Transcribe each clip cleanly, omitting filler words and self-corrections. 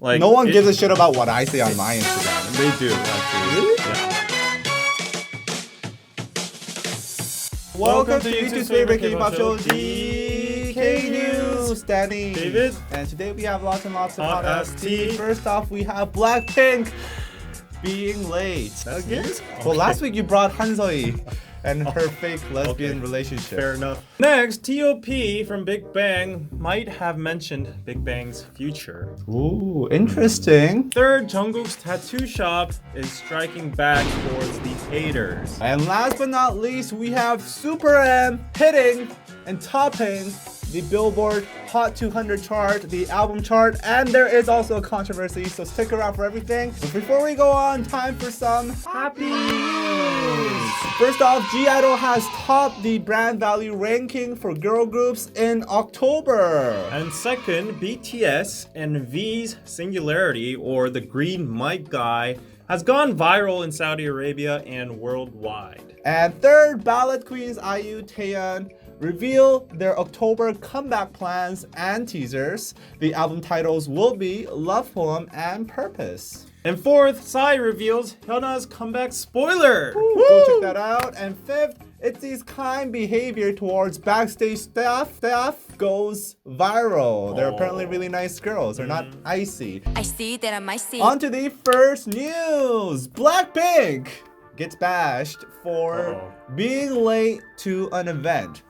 Like no one gives a shit about what I say on my Instagram. They do actually. Really? Yeah. Welcome to YouTube's favorite K-pop show, DK News. Danny, David, and today we have lots and lots of Hot hot ass ass tea. tea. First off, we have BLACKPINK being late. That's Again? news? Well, Okay. last week you brought Hanseoi and her fake lesbian relationship. Fair enough. Next, T.O.P from Big Bang might have mentioned Big Bang's future. Ooh, interesting. Third, Jungkook's tattoo shop is striking back towards the haters. And last but not least, we have SuperM hitting and topping the Billboard Hot 200 chart, the album chart, and there is also a controversy, so stick around for everything. But before we go on, time for some happy news. First off, G-Idol has topped the brand value ranking for girl groups in October. And second, BTS and V's Singularity, or the Green Mic Guy, has gone viral in Saudi Arabia and worldwide. And third, ballad queens IU, Taeyeon reveal their October comeback plans and teasers. The album titles will be Love Poem and Purpose. And fourth, Psy reveals Hyuna's comeback spoiler. Go check that out. And fifth, ITZY's kind behavior towards backstage staff goes viral. They're apparently really nice girls. They're not icy. I see that I might see. On to the first news. BLACKPINK gets bashed for being late to an event.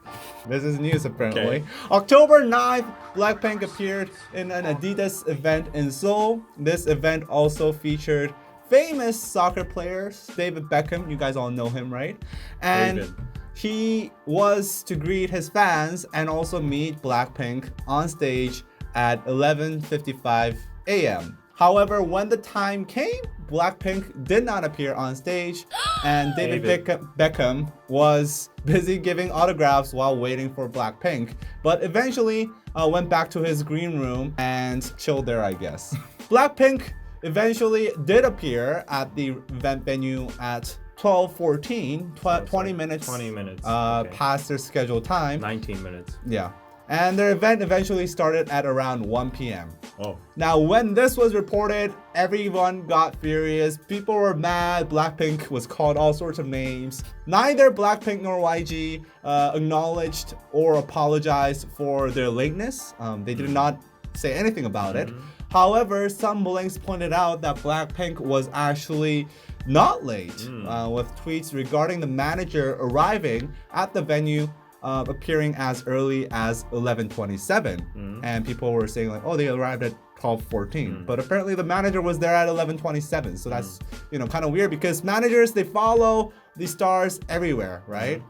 This is news apparently. Okay. October 9th, BLACKPINK appeared in an Adidas event in Seoul. This event also featured famous soccer players, David Beckham. You guys all know him, right? And David. he was to greet his fans and also meet BLACKPINK on stage at 11:55 a.m. However, when the time came, BLACKPINK did not appear on stage, and David Beckham was busy giving autographs while waiting for BLACKPINK, but eventually went back to his green room and chilled there, I guess. BLACKPINK eventually did appear at the event venue at 12:14, 20 minutes, 20 minutes. past their scheduled time. 19 minutes. Yeah. And their event eventually started at around 1 p.m. Oh. Now, when this was reported, everyone got furious. People were mad. BLACKPINK was called all sorts of names. Neither BLACKPINK nor YG acknowledged or apologized for their lateness. They did not say anything about it. However, some blinks pointed out that BLACKPINK was actually not late, with tweets regarding the manager arriving at the venue appearing as early as 11:27, and people were saying like, oh, they arrived at 12:14, but apparently the manager was there at 11:27. So that's kind of weird because managers, they follow the stars everywhere, right?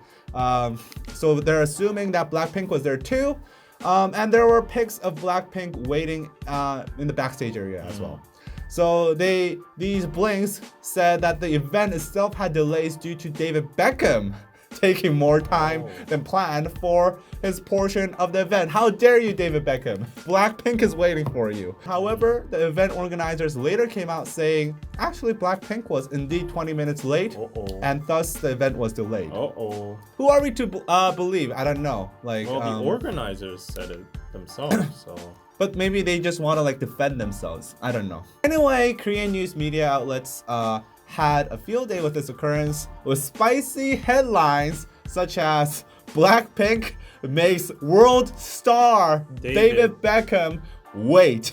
So they're assuming that BLACKPINK was there too, and there were pics of BLACKPINK waiting in the backstage area as well. So these blinks said that the event itself had delays due to David Beckham taking more time than planned for his portion of the event. How dare you, David Beckham? BLACKPINK is waiting for you. However, the event organizers later came out saying, actually, BLACKPINK was indeed 20 minutes late, and thus the event was delayed. Who are we to believe? I don't know. Like, Well, the organizers said it themselves, so. But maybe they just want to like defend themselves. I don't know. Anyway, Korean news media outlets had a field day with this occurrence with spicy headlines such as BLACKPINK makes world star David Beckham wait.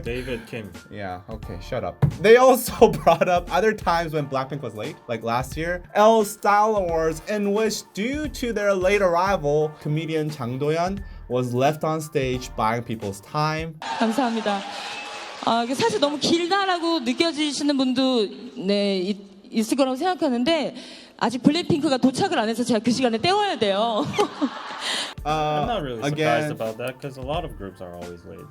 David Kim. Yeah, okay, shut up. They also brought up other times when BLACKPINK was late, like last year, L Style Awards, in which due to their late arrival, comedian Jang Do-yeon was left on stage buying people's time. 감사합니다. 이게 사실 너무 길다라고 느껴지시는 분도 있을 거라고 생각하는데 아직 블랙핑크가 도착을 안 해서 제가 그 시간에 때워야 돼요. I'm not really surprised about that because a lot of groups are always late.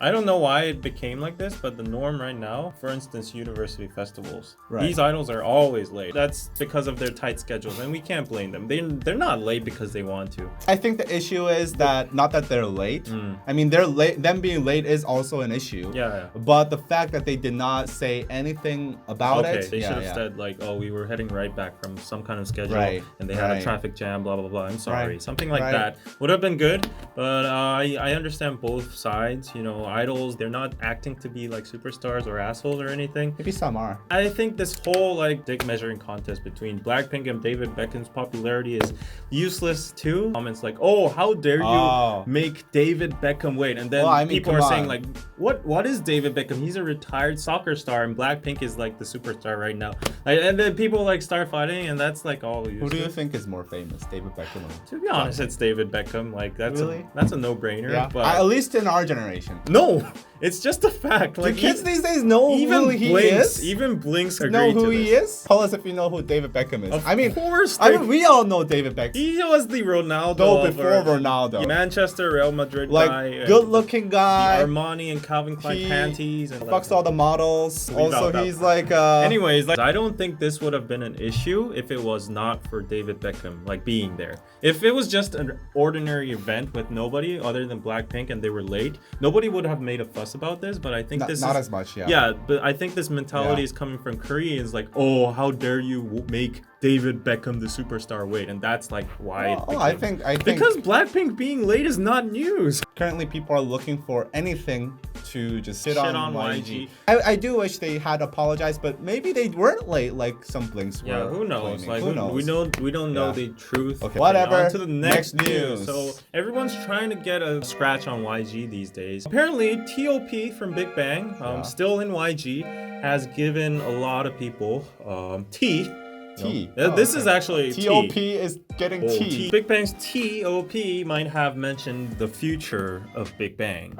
I don't know why it became like this, but the norm right now, for instance, university festivals, these idols are always late. That's because of their tight schedules, and we can't blame them. They're not late because they want to. I think the issue is that not that they're late. I mean, they're late. Them being late is also an issue. Yeah. But the fact that they did not say anything about it. They should have said like, oh, we were heading right back from some kind of schedule, and they had a traffic jam, blah blah blah. I'm sorry, something like that would have been good. But I understand both sides. idols, they're not acting to be like superstars or assholes or anything. Maybe some are. I think this whole like dick measuring contest between Blackpink and David Beckham's popularity is useless too. Comments like, oh, how dare you make David Beckham wait? And then people are saying like, what is David Beckham? He's a retired soccer star and Blackpink is like the superstar right now. Like, and then people like start fighting and that's like all useless. Who do you think is more famous, David Beckham or? To be honest, it's David Beckham. Like that's a no-brainer. Yeah. But at least in our generation. No, it's just a fact. Like the kids these days know who he is. Even Blinks know who he is. Tell us if you know who David Beckham is. Of course, we all know David Beckham. He was the Ronaldo before Ronaldo. Manchester Real Madrid like guy. Good-looking guy. The Armani and Calvin Klein panties. And fucks all the models. Also, he's like. Anyways, like, I don't think this would have been an issue if it was not for David Beckham like being there. If it was just an ordinary event with nobody other than Blackpink and they were late, nobody would have made a fuss about this. But I think this not is as much. Yeah, but I think this mentality is coming from Koreans. Like, oh, how dare you make David Beckham the superstar wait, and that's like why I think because Blackpink being late is not news. Currently people are looking for anything to just shit on YG. I do wish they had apologized, but maybe they weren't late like some Blinks were. Yeah, who knows? Claiming. Like who knows? We don't know the truth. Okay, whatever. On to the next news. So everyone's trying to get a scratch on YG these days. Apparently T.O.P from Big Bang, still in YG, has given a lot of people T. This is actually T.O.P is getting T. Big Bang's T.O.P might have mentioned the future of Big Bang.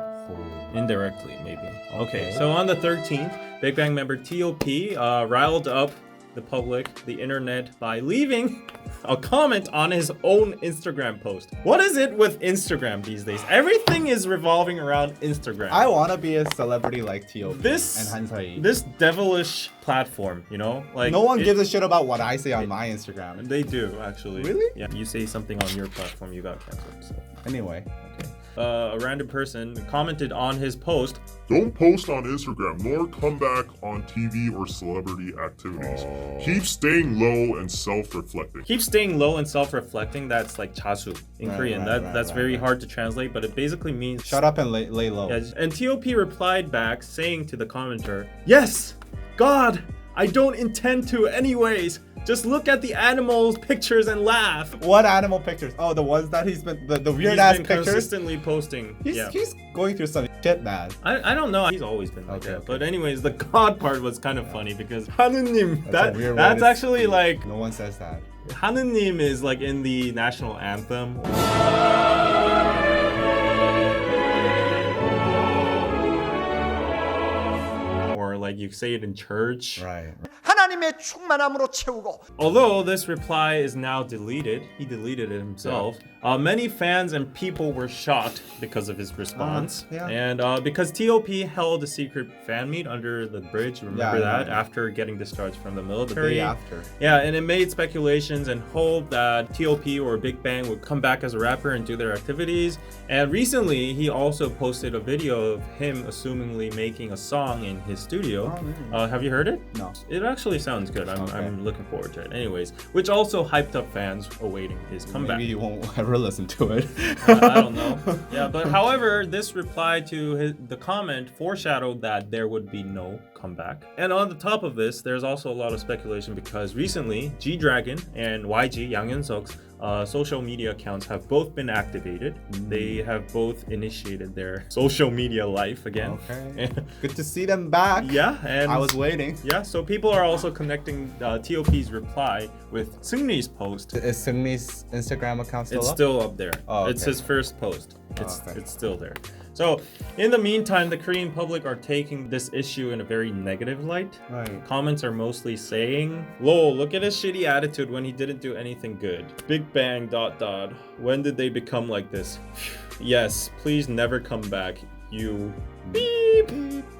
Indirectly, maybe. Okay, so on the 13th, Big Bang member T.O.P riled up the public, the internet, by leaving a comment on his own Instagram post. What is it with Instagram these days? Everything is revolving around Instagram. I want to be a celebrity like T.O.P. and Hansai. This devilish platform, you know? Like no one gives a shit about what I say on my Instagram. They do, actually. Really? Yeah. You say something on your platform, you got canceled. So. Anyway. Okay. A random person commented on his post, "Don't post on Instagram nor come back on TV or celebrity activities. Keep staying low and self-reflecting." Keep staying low and self-reflecting, that's like chasu in Korean. That's very hard to translate, but it basically means shut up and lay low. Yeah, and T.O.P replied back saying to the commenter, "Yes, God, I don't intend to anyways. Just look at the animals' pictures and laugh." What animal pictures? Oh, the ones that he's been the weird ass pictures. Consistently posting. He's going through some shit, man. I don't know. He's always been like that. But anyways, the God part was kind of funny because 하느님. That's actually like no one says that. 하느님 is like in the national anthem. Like you say it in church. Right. 하나님의 충만함으로 채우고. Although this reply is now deleted, he deleted it himself. Many fans and people were shocked because of his response. And because T.O.P held a secret fan meet under the bridge, remember that? After getting discharged from the military. The day after. Yeah, and it made speculations and hope that T.O.P or Big Bang would come back as a rapper and do their activities. And recently, he also posted a video of him assumingly making a song in his studio. Have you heard it? No. It actually sounds good. I'm looking forward to it. Anyways, which also hyped up fans awaiting his comeback. Maybe you won't ever listen to it. I don't know. Yeah, but however, this reply to the comment foreshadowed that there would be no comeback. And on the top of this, there's also a lot of speculation because recently, G-Dragon and YG, Yang Eun-seok's social media accounts have both been activated. They have both initiated their social media life again. Okay. Good to see them back. Yeah, and I was waiting. Yeah, so people are also connecting T.O.P's reply with Seungri's post. Is Seungri's Instagram account still up? It's still up there. Oh, okay. It's his first post. It's still there. So, in the meantime, the Korean public are taking this issue in a very negative light. Right. Comments are mostly saying, "Lol, look at his shitty attitude when he didn't do anything good. Big Bang ... When did they become like this? Yes, please never come back. You beep."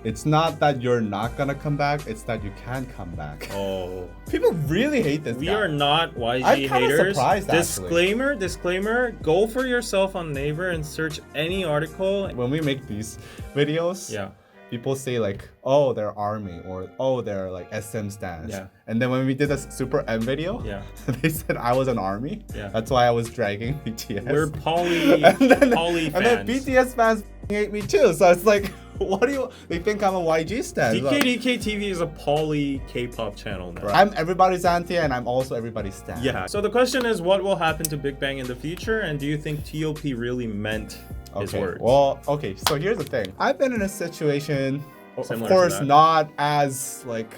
It's not that you're not gonna come back, it's that you can come back. Oh. People really hate this We guy. are not YG I'm kinda haters. surprised, Disclaimer, go for yourself on Naver and search any article. When we make these videos, Yeah. people say like, oh, they're ARMY or oh, they're like SM stans. Yeah. And then when we did the SuperM video, they said I was an ARMY. Yeah. That's why I was dragging BTS. We're poly fans. And then BTS fans hate me too. So it's like, What do you? They think I'm a YG stan. DKDKTV is a poly K-pop channel now. I'm everybody's auntie and I'm also everybody's stan. Yeah. So the question is, what will happen to Big Bang in the future, and do you think T.O.P really meant his words? Well, okay. So here's the thing. I've been in a situation, of Similar course, to that. not as like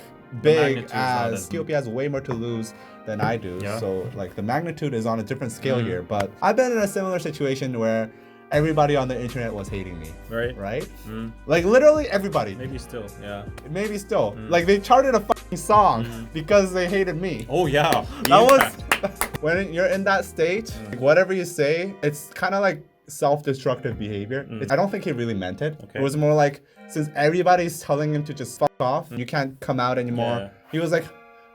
big magnitude's not as as- T.O.P has way more to lose than I do. Yeah. So like the magnitude is on a different scale here. But I've been in a similar situation where everybody on the internet was hating me. Right. Right? Like literally everybody. Maybe still. Yeah. Maybe still. Like they charted a fucking song because they hated me. Oh yeah. That was when you're in that state, like, whatever you say, it's kind of like self-destructive behavior. I don't think he really meant it. Okay. It was more like, since everybody's telling him to just fuck off, you can't come out anymore. Yeah. He was like,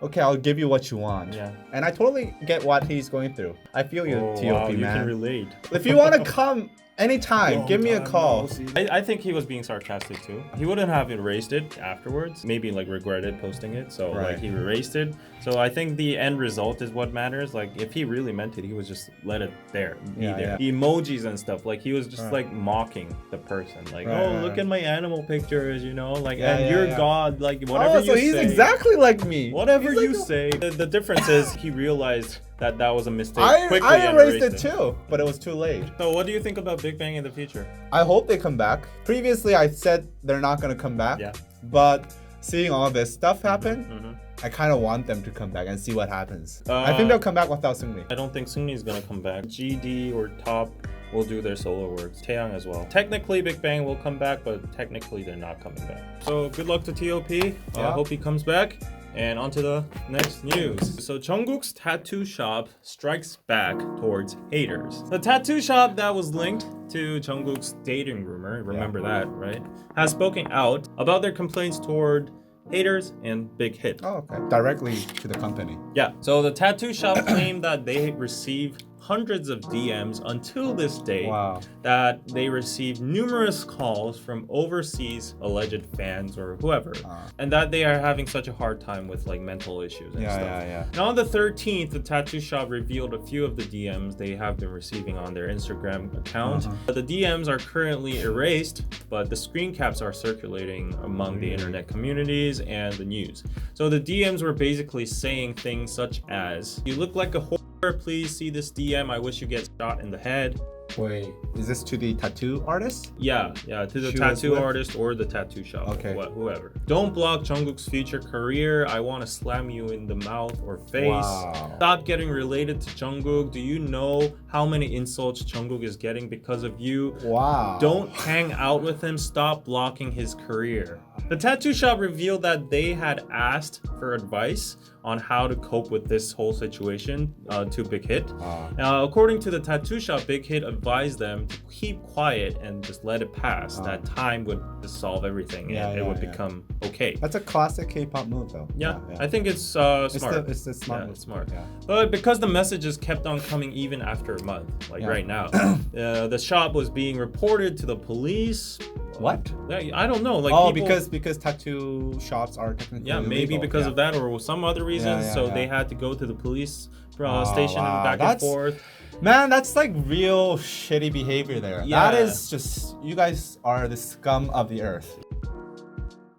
okay, I'll give you what you want. Yeah. And I totally get what he's going through. I feel you, Oh, T.O.P, wow, you man. can relate. If you want to come anytime, give me a call. I think he was being sarcastic too. He wouldn't have erased it afterwards. Maybe like regretted posting it. So Right. like he erased it. So I think the end result is what matters. Like if he really meant it, he would just let it there, be Yeah, there. yeah. The emojis and stuff. Like he was just like mocking the person. Like, Right, oh, right, look right. at my animal pictures, you know, like Yeah, and yeah, you're yeah. God, like whatever Oh, so you he's say. exactly like me. Whatever He's like you say. The difference is he realized that that was a mistake I quickly and erased it too, but it was too late. So what do you think about Big Bang in the future? I hope they come back. Previously, I said they're not gonna come back. Yeah. But seeing all this stuff happen, I kind of want them to come back and see what happens. I Uh, think they'll come back without Seungri. I don't think Seungri is gonna come back. GD or Top will do their solo works. Taeyang as well. Technically, Big Bang will come back, but technically they're not coming back. So good luck to T.O.P. I Yeah. hope he comes back. And on to the next news. So Jungkook's tattoo shop strikes back towards haters. The tattoo shop that was linked to Jungkook's dating rumor, remember that, right? Has spoken out about their complaints toward haters and Big Hit. Oh, okay. Directly to the company. Yeah. So the tattoo shop claimed that they received hundreds of DMs until this day. Wow. That they received numerous calls from overseas alleged fans or whoever, and that they are having such a hard time with like mental issues and stuff. Yeah. And on the 13th, the tattoo shop revealed a few of the DMs they have been receiving on their Instagram account. The DMs are currently erased, but the screen caps are circulating among the internet communities and the news. So the DMs were basically saying things such as, "You look like a whore, please see this DM, I wish you get shot in the head." Wait, is this to the tattoo artist? Yeah, to the She was tattoo with- artist or the tattoo shop, Okay. whoever. "Don't block Jungkook's future career. I want to slam you in the mouth or face. Wow. Stop getting related to Jungkook. Do you know how many insults Jungkook is getting because of you? Wow. Don't hang out with him. Stop blocking his career." The tattoo shop revealed that they had asked for advice on how to cope with this whole situation to Big Hit. According to the tattoo shop, Big Hit advised them to keep quiet and just let it pass. That time would just solve everything and it would become okay. That's a classic K-pop move, though. Yeah, I think it's smart. It's the smart Yeah, move. it's smart. Yeah. But because the messages kept on coming even after a month, like right now, the shop was being reported to the police. What? I don't know. Like Oh, people, because tattoo shops are technically maybe illegal. because of that or some other reasons. Yeah, so yeah. they had to go to the police Oh, station wow. and back That's- and forth. Man, that's like real shitty behavior there. Yeah. That is just, you guys are the scum of the earth.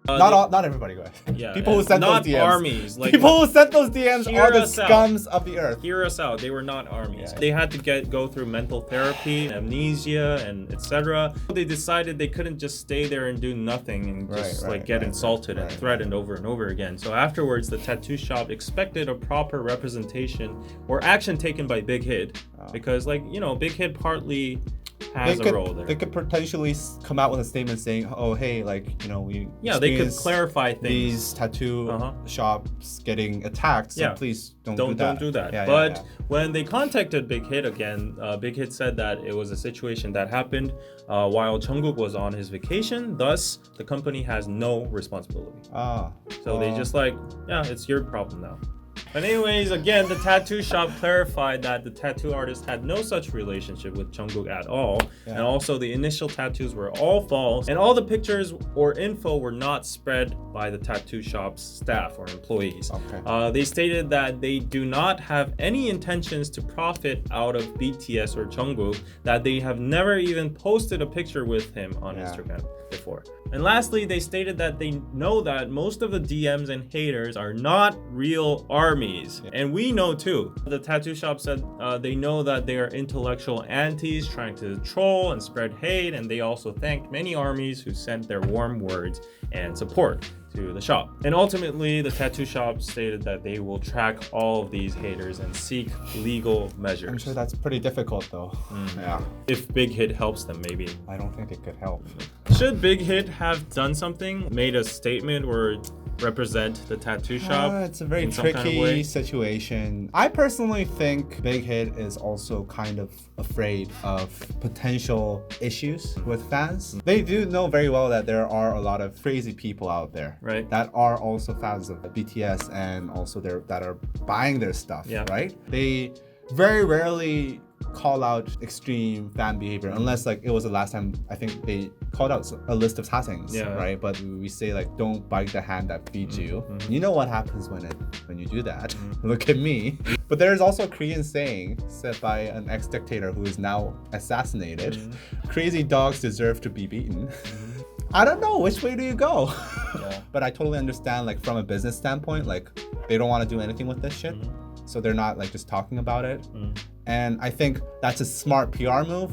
They- Not everybody, guys. Yeah, People who and sent not those DMs. armies. Like People who sent those DMs Hear are the us out. scums of the earth. hear us out. They were not armies. Yeah. They had to go through mental therapy, amnesia, and etc. They decided they couldn't just stay there and do nothing and just get insulted and threatened over and over again. So afterwards, the tattoo shop expected a proper representation or action taken by Big Hit because, like, you know, Big Hit partly has a role there. They could potentially come out with a statement saying, "Oh, hey, like, you know, we Yeah, they could experienced clarify things. these tattoo shops getting attacked, so Yeah. please don't do that." Yeah, but when they contacted Big Hit again, Big Hit said that it was a situation that happened while Jungkook was on his vacation. Thus, the company has no responsibility. Ah. So they just like, yeah, it's your problem now. But anyways, again, the tattoo shop clarified that the tattoo artist had no such relationship with Jungkook at all. And also the initial tattoos were all false. And all the pictures or info were not spread by the tattoo shop's staff or employees. Okay. They stated that they do not have any intentions to profit out of BTS or Jungkook, that they have never even posted a picture with him on Instagram before. And lastly, they stated that they know that most of the DMs and haters are not real armies. And we know too. The tattoo shop said they know that they are intellectual antis trying to troll and spread hate, and they also thanked many armies who sent their warm words and support to the shop. And ultimately, the tattoo shop stated that they will track all of these haters and seek legal measures. I'm sure that's pretty difficult though. Yeah. If Big Hit helps them, maybe. I don't think it could help. Should Big Hit have done something, made a statement or represent the tattoo shop? It's a very in some kind of tricky way? situation. I personally think Big Hit is also kind of afraid of potential issues with fans. They do know very well that there are a lot of crazy people out there that are also fans of BTS and also that are buying their stuff, right? They very rarely call out extreme fan behavior unless like it was the last time I think they called out a list of sasaengs, right? But we say like don't bite the hand that feeds you. You know what happens when you do that. Look at me. But there's also a Korean saying said by an ex-dictator who is now assassinated. Crazy dogs deserve to be beaten. I don't know, which way do you go? But I totally understand like from a business standpoint, like they don't want to do anything with this shit. So they're not like just talking about it. And I think that's a smart PR move,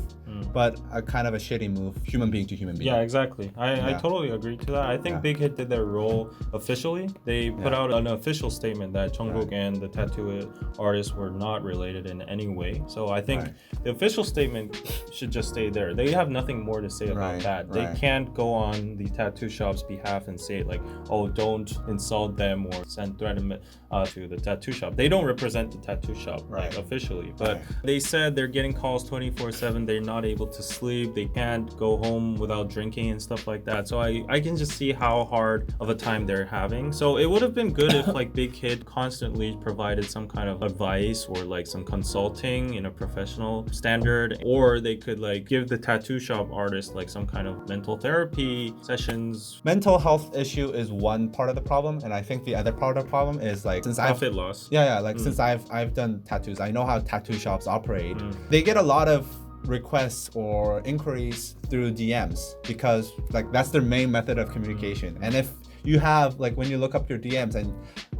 but a kind of a shitty move, human being to human being. Yeah, exactly. I totally agree to that. I think Big Hit did their role officially. They put out an official statement that Jungkook and the tattoo artist were not related in any way. So I think the official statement should just stay there. They have nothing more to say about that. They can't go on the tattoo shop's behalf and say like, oh, don't insult them or send threat to the tattoo shop. They don't represent the tattoo shop like, officially, but they said they're getting calls 24/7. They're not able to sleep. They can't go home without drinking and stuff like that. So I can just see how hard of a time they're having. So it would have been good if like Big Hit constantly provided some kind of advice or like some consulting in a professional standard, or they could like give the tattoo shop artist like some kind of mental therapy sessions. Mental health issue is one part of the problem, and I think the other part of the problem is like since profit loss. Since I've done tattoos, I know how tattoo shops operate. They get a lot of requests or inquiries through DMs because like that's their main method of communication. And if you have like when you look up your DMs and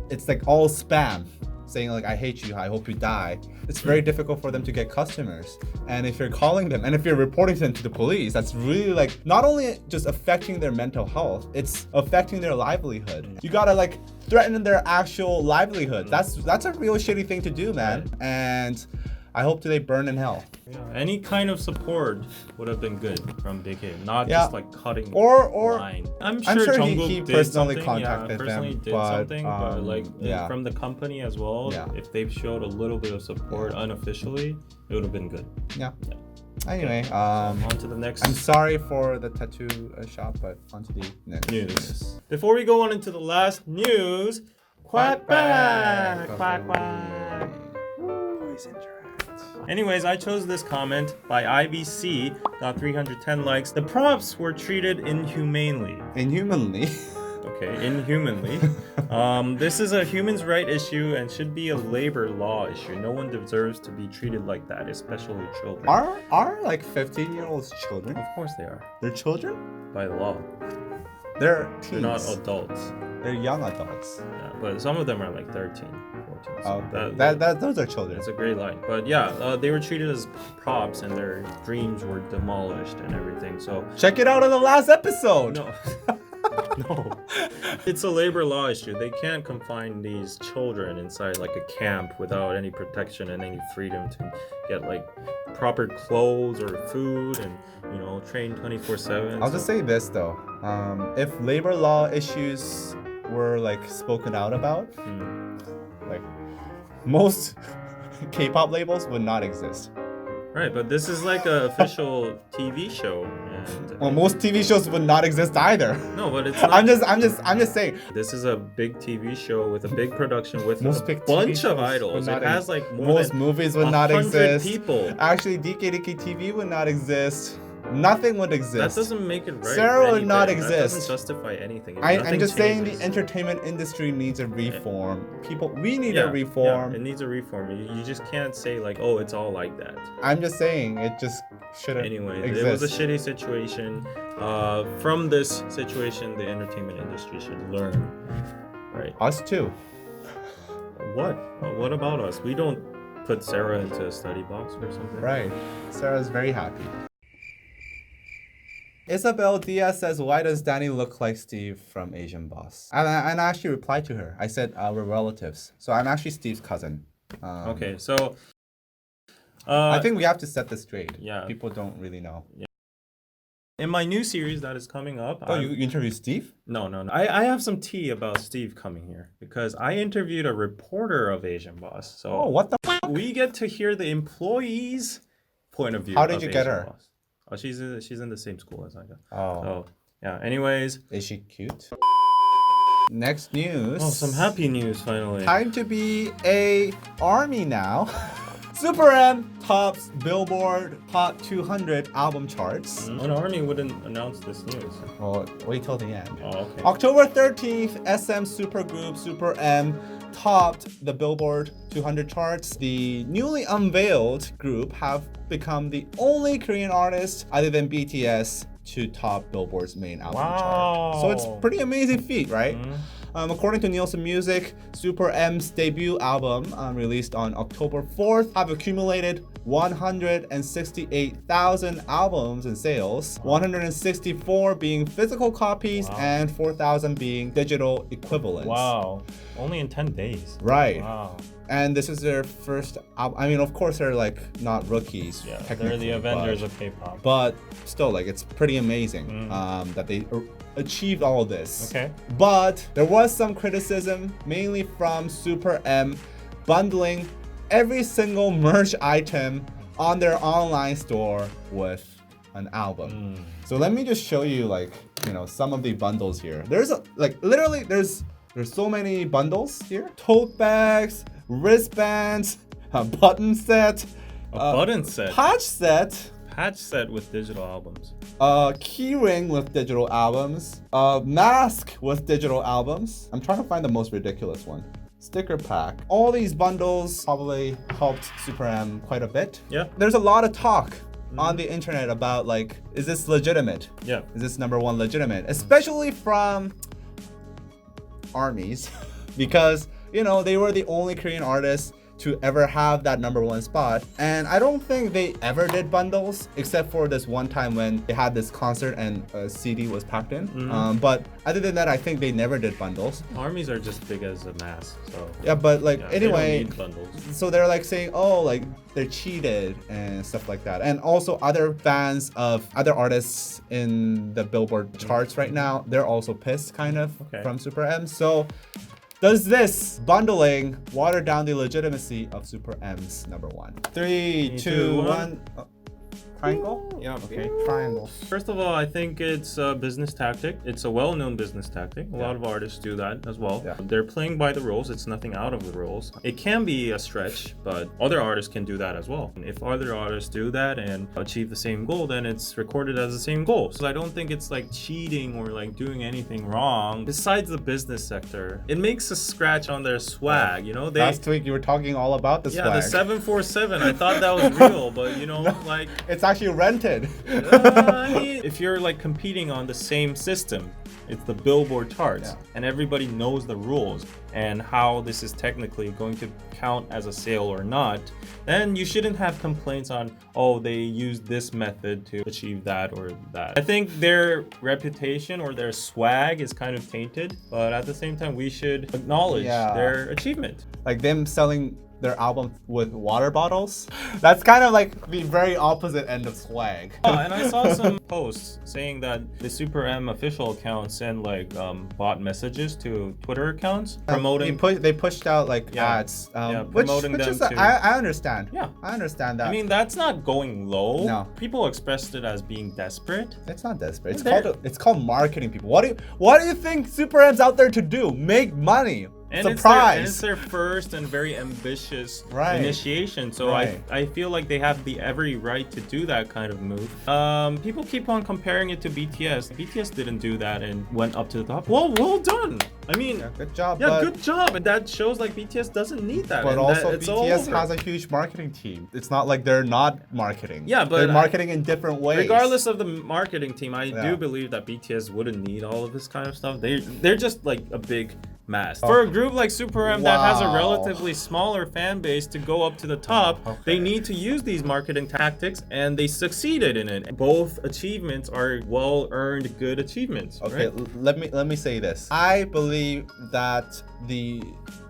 it's like all spam saying like I hate you, I hope you die, it's very difficult for them to get customers. And if you're calling them and if you're reporting them to the police, that's really like not only just affecting their mental health, it's affecting their livelihood. You gotta like threaten their actual livelihood. That's a real shitty thing to do, man. And I hope they burn in hell. Any kind of support would have been good from Big Hit, not just like cutting or line. I'm sure he Jungkook personally did contacted personally them, did something, but like from the company as well, if they've showed a little bit of support unofficially, it would have been good. Anyway, on to the next. I'm sorry for the tattoo shop, but on to the next news. Before we go on into the last news, quack back, quack quack. Anyways, I chose this comment by IBC, got 310 likes. The props were treated inhumanely. Inhumanly? Okay, inhumanly. This is a human's right issue and should be a labor law issue. No one deserves to be treated like that, especially children. Are like 15-year-olds children? Of course they are. They're children? By law. They're teens. They're not adults. They're young adults. Yeah, but some of them are like 13, 14. So those are children. It's a great line. But yeah, they were treated as props and their dreams were demolished and everything. So check it out on the last episode. No. No. It's a labor law issue. They can't confine these children inside like a camp without any protection and any freedom to get like proper clothes or food and, you know, train 24/7. I'll just say this though. If labor law issues were like spoken out about, like most K-pop labels would not exist. Right, but this is like an official TV show. And Well, most TV shows would not exist either. no, but it's not. I'm just saying. This is a big TV show with a big production with Most a big TV bunch shows of idols. would It not has like more most than movies would not 100 exist. people. Actually, DKDKTV would not exist. Nothing would exist. That doesn't make it right. Sarah would not That exist. doesn't justify anything. I'm Nothing just saying changes. the entertainment industry needs a reform. We need a reform. Yeah, it needs a reform. You just can't say like, oh, it's all like that. I'm just saying it just shouldn't Anyway, exist. it was a shitty situation. From this situation, the entertainment industry should learn. Right. Us too. What? What about us? We don't put Sarah into a study box or something. Right. Sarah's very happy. Isabel Diaz says, why does Danny look like Steve from Asian Boss? And I actually replied to her. I said, we're relatives. So I'm actually Steve's cousin. Okay, so... I think we have to set this straight. Yeah. People don't really know. Yeah. In my new series that is coming up... Oh, you interviewed Steve? No. I have some tea about Steve coming here. Because I interviewed a reporter of Asian Boss. So what the f***? we get to hear the employees' point of view. How did you get her? Boss. Oh, she's in the same school as I do. Oh. So, yeah. Anyways. Is she cute? Next news. Oh, some happy news finally. Time to be a army now. SuperM tops Billboard Hot 200 album charts. An army wouldn't announce this news. Well, wait till the end. Oh, okay. October 13th, SM supergroup SuperM topped the Billboard 200 charts. The newly unveiled group have become the only Korean artist other than BTS to top Billboard's main album chart. So it's pretty amazing feat, right? According to Nielsen Music, SuperM's debut album, released on October 4th, have accumulated 168,000 albums in sales, 164 being physical copies, and 4,000 being digital equivalents. Wow. Only in 10 days. Right. Wow. And this is their first album. I mean, of course, they're like not rookies. Yeah, they're the Avengers of K-pop. But still, like, it's pretty amazing that they achieved all of this. Okay. But there was some criticism, mainly from SuperM, bundling every single merch item on their online store with an album. So let me just show you, like, some of the bundles here. There's literally there's so many bundles here. Tote bags, wristbands, a button set, button set, patch set with digital albums, key ring with digital albums, mask with digital albums. I'm trying to find the most ridiculous one. Sticker pack. All these bundles probably helped SuperM quite a bit. Yeah. There's a lot of talk on the internet about, like, is this legitimate? Yeah. Is this #1 legitimate? Especially from armies, because they were the only Korean artists to ever have that #1 spot, and I don't think they ever did bundles except for this one time when they had this concert and a CD was packed in. But other than that, I think they never did bundles. Armies are just big as a mass, so Yeah, but like anyway, they don't need bundles. So they're like saying, oh, like they're cheated and stuff like that. And also other fans of other artists in the Billboard charts right now, they're also pissed kind of from SuperM. So does this bundling water down the legitimacy of SuperM's #1? 3, 2, 1. Triangle? Yeah. Okay, triangle. First of all, I think it's a business tactic. It's a well-known business tactic. A lot of artists do that as well. Yeah. They're playing by the rules. It's nothing out of the rules. It can be a stretch, but other artists can do that as well. And if other artists do that and achieve the same goal, then it's recorded as the same goal. So I don't think it's like cheating or like doing anything wrong. Besides the business sector, it makes a scratch on their swag. Last week you were talking all about the swag. Yeah, the 747. I thought that was real, but like it's actually rented. I mean, if you're like competing on the same system, it's the Billboard charts, and everybody knows the rules and how this is technically going to count as a sale or not, then you shouldn't have complaints on, oh, they used this method to achieve that or that. I think their reputation or their swag is kind of tainted, but at the same time, we should acknowledge their achievement. Like them selling their album with water bottles. That's kind of like the very opposite end of swag. Oh, and I saw some posts saying that the SuperM official account send like bot messages to Twitter accounts promoting. They pushed out like ads, promoting which them is to. I understand. Yeah, I understand that. I mean, that's not going low. No. People expressed it as being desperate. It's not desperate. It's called marketing, people. What do you think SuperM's out there to do? Make money. And it's their first and very ambitious initiation. So I feel like they have the every right to do that kind of move. People keep on comparing it to BTS. BTS didn't do that and went up to the top. Well done. I mean, good job. Yeah, good job. And that shows like BTS doesn't need that. But also BTS has a huge marketing team. It's not like they're not marketing. Yeah, but they're marketing in different ways. Regardless of the marketing team, I do believe that BTS wouldn't need all of this kind of stuff. They're just like a big mass. For a group like SuperM that has a relatively smaller fan base to go up to the top, they need to use these marketing tactics, and they succeeded in it. Both achievements are well-earned good achievements. Okay, let me say this. I believe that the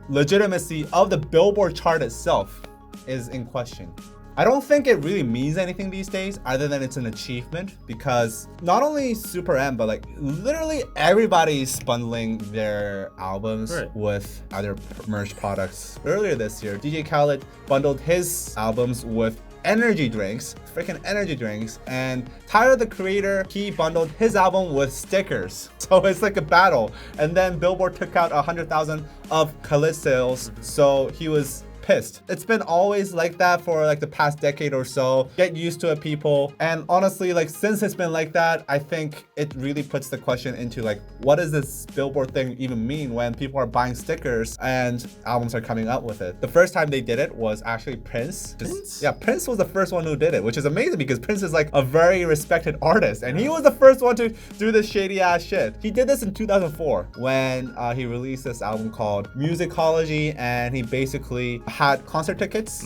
legitimacy of the Billboard chart itself is in question. I don't think it really means anything these days other than it's an achievement, because not only SuperM, but like literally everybody's bundling their albums with other merch products. Earlier this year, DJ Khaled bundled his albums with energy drinks, freaking energy drinks, and Tyler the Creator, he bundled his album with stickers. So it's like a battle. And then Billboard took out 100,000 of Khaled sales, so he was pissed. It's been always like that for like the past decade or so. Get used to it, people. And honestly, like since it's been like that, I think it really puts the question into like, what does this Billboard thing even mean when people are buying stickers and albums are coming out with it? The first time they did it was actually Prince. Yeah, Prince was the first one who did it, which is amazing because Prince is like a very respected artist, and he was the first one to do this shady ass shit. He did this in 2004 when he released this album called Musicology, and he basically had concert tickets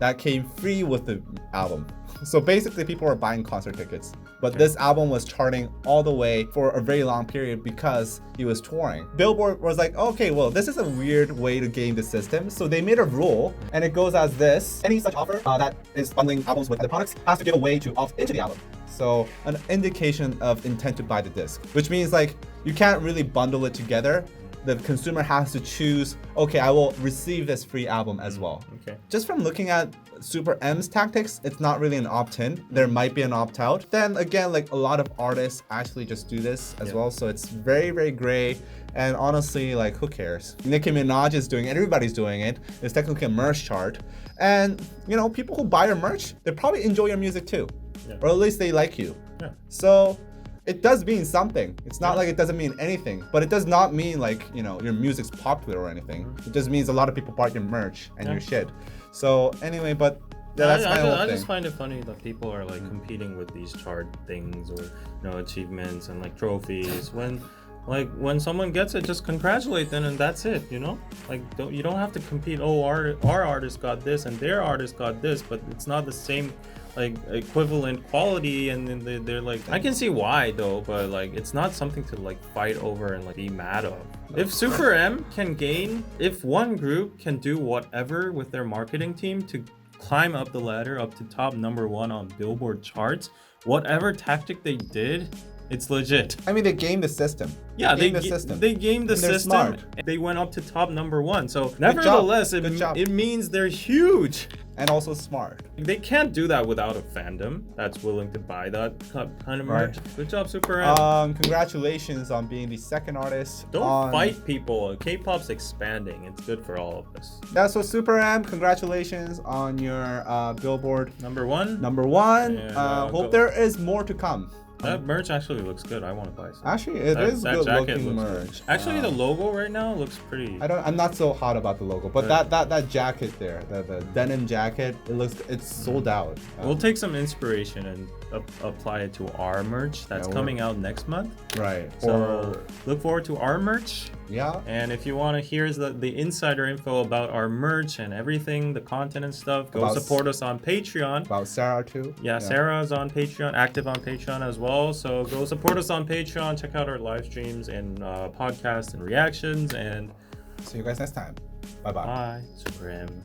that came free with the album. So basically people were buying concert tickets, but this album was charting all the way for a very long period because he was touring. Billboard was like, okay, well, this is a weird way to game the system. So they made a rule, and it goes as this: any such offer that is bundling albums with other products has to give a way to opt into the album. So an indication of intent to buy the disc, which means like you can't really bundle it together. The consumer has to choose, okay, I will receive this free album as well. Okay. Just from looking at SuperM's tactics, it's not really an opt-in. There might be an opt-out. Then again, like a lot of artists actually just do this as well. So it's very, very gray. And honestly, like who cares? Nicki Minaj is doing it, everybody's doing it. It's technically a merch chart. And you know, people who buy your merch, they probably enjoy your music too. Or at least they like you. So it does mean something. It's not like it doesn't mean anything, but it does not mean like, you know, your music's popular or anything. It just means a lot of people bought your merch and your shit. So anyway, but that's my whole thing. I just find it funny that people are like competing with these chart things or, you know, achievements and like trophies when someone gets it, just congratulate them and that's it, you know? Like you don't have to compete. Oh, our artist got this and their artist got this, but it's not the same like equivalent quality, and then they're like, I can see why though, but like it's not something to like fight over and like be mad of. If SuperM can gain, if one group can do whatever with their marketing team to climb up the ladder up to top #1 on Billboard charts, whatever tactic they did, it's legit. I mean, they gamed the system. Yeah, they gamed the system. Smart. They went up to top #1. So nevertheless, it means they're huge. And also smart. They can't do that without a fandom that's willing to buy that kind of merch. Good job, SuperM. Congratulations on being the second artist. Don't fight people. K-pop's expanding. It's good for all of us. Yeah, so SuperM, congratulations on your Billboard #1. #1. Hope there is more to come. That merch actually looks good. I want to buy some. Actually, it is good looking merch. Good. Actually, the logo right now looks pretty. I'm not so hot about the logo, but that jacket there, the denim jacket, it's sold out. We'll take some inspiration and apply it to our merch that's coming out next month. Right. So look forward to our merch. Yeah. And if you want to hear the insider info about our merch and everything, the content and stuff, go support us on Patreon. About Sarah too. Yeah, Sarah's on Patreon, active on Patreon as well. So go support us on Patreon. Check out our live streams and podcasts and reactions. And see you guys next time. Bye-bye. Bye. SuperM.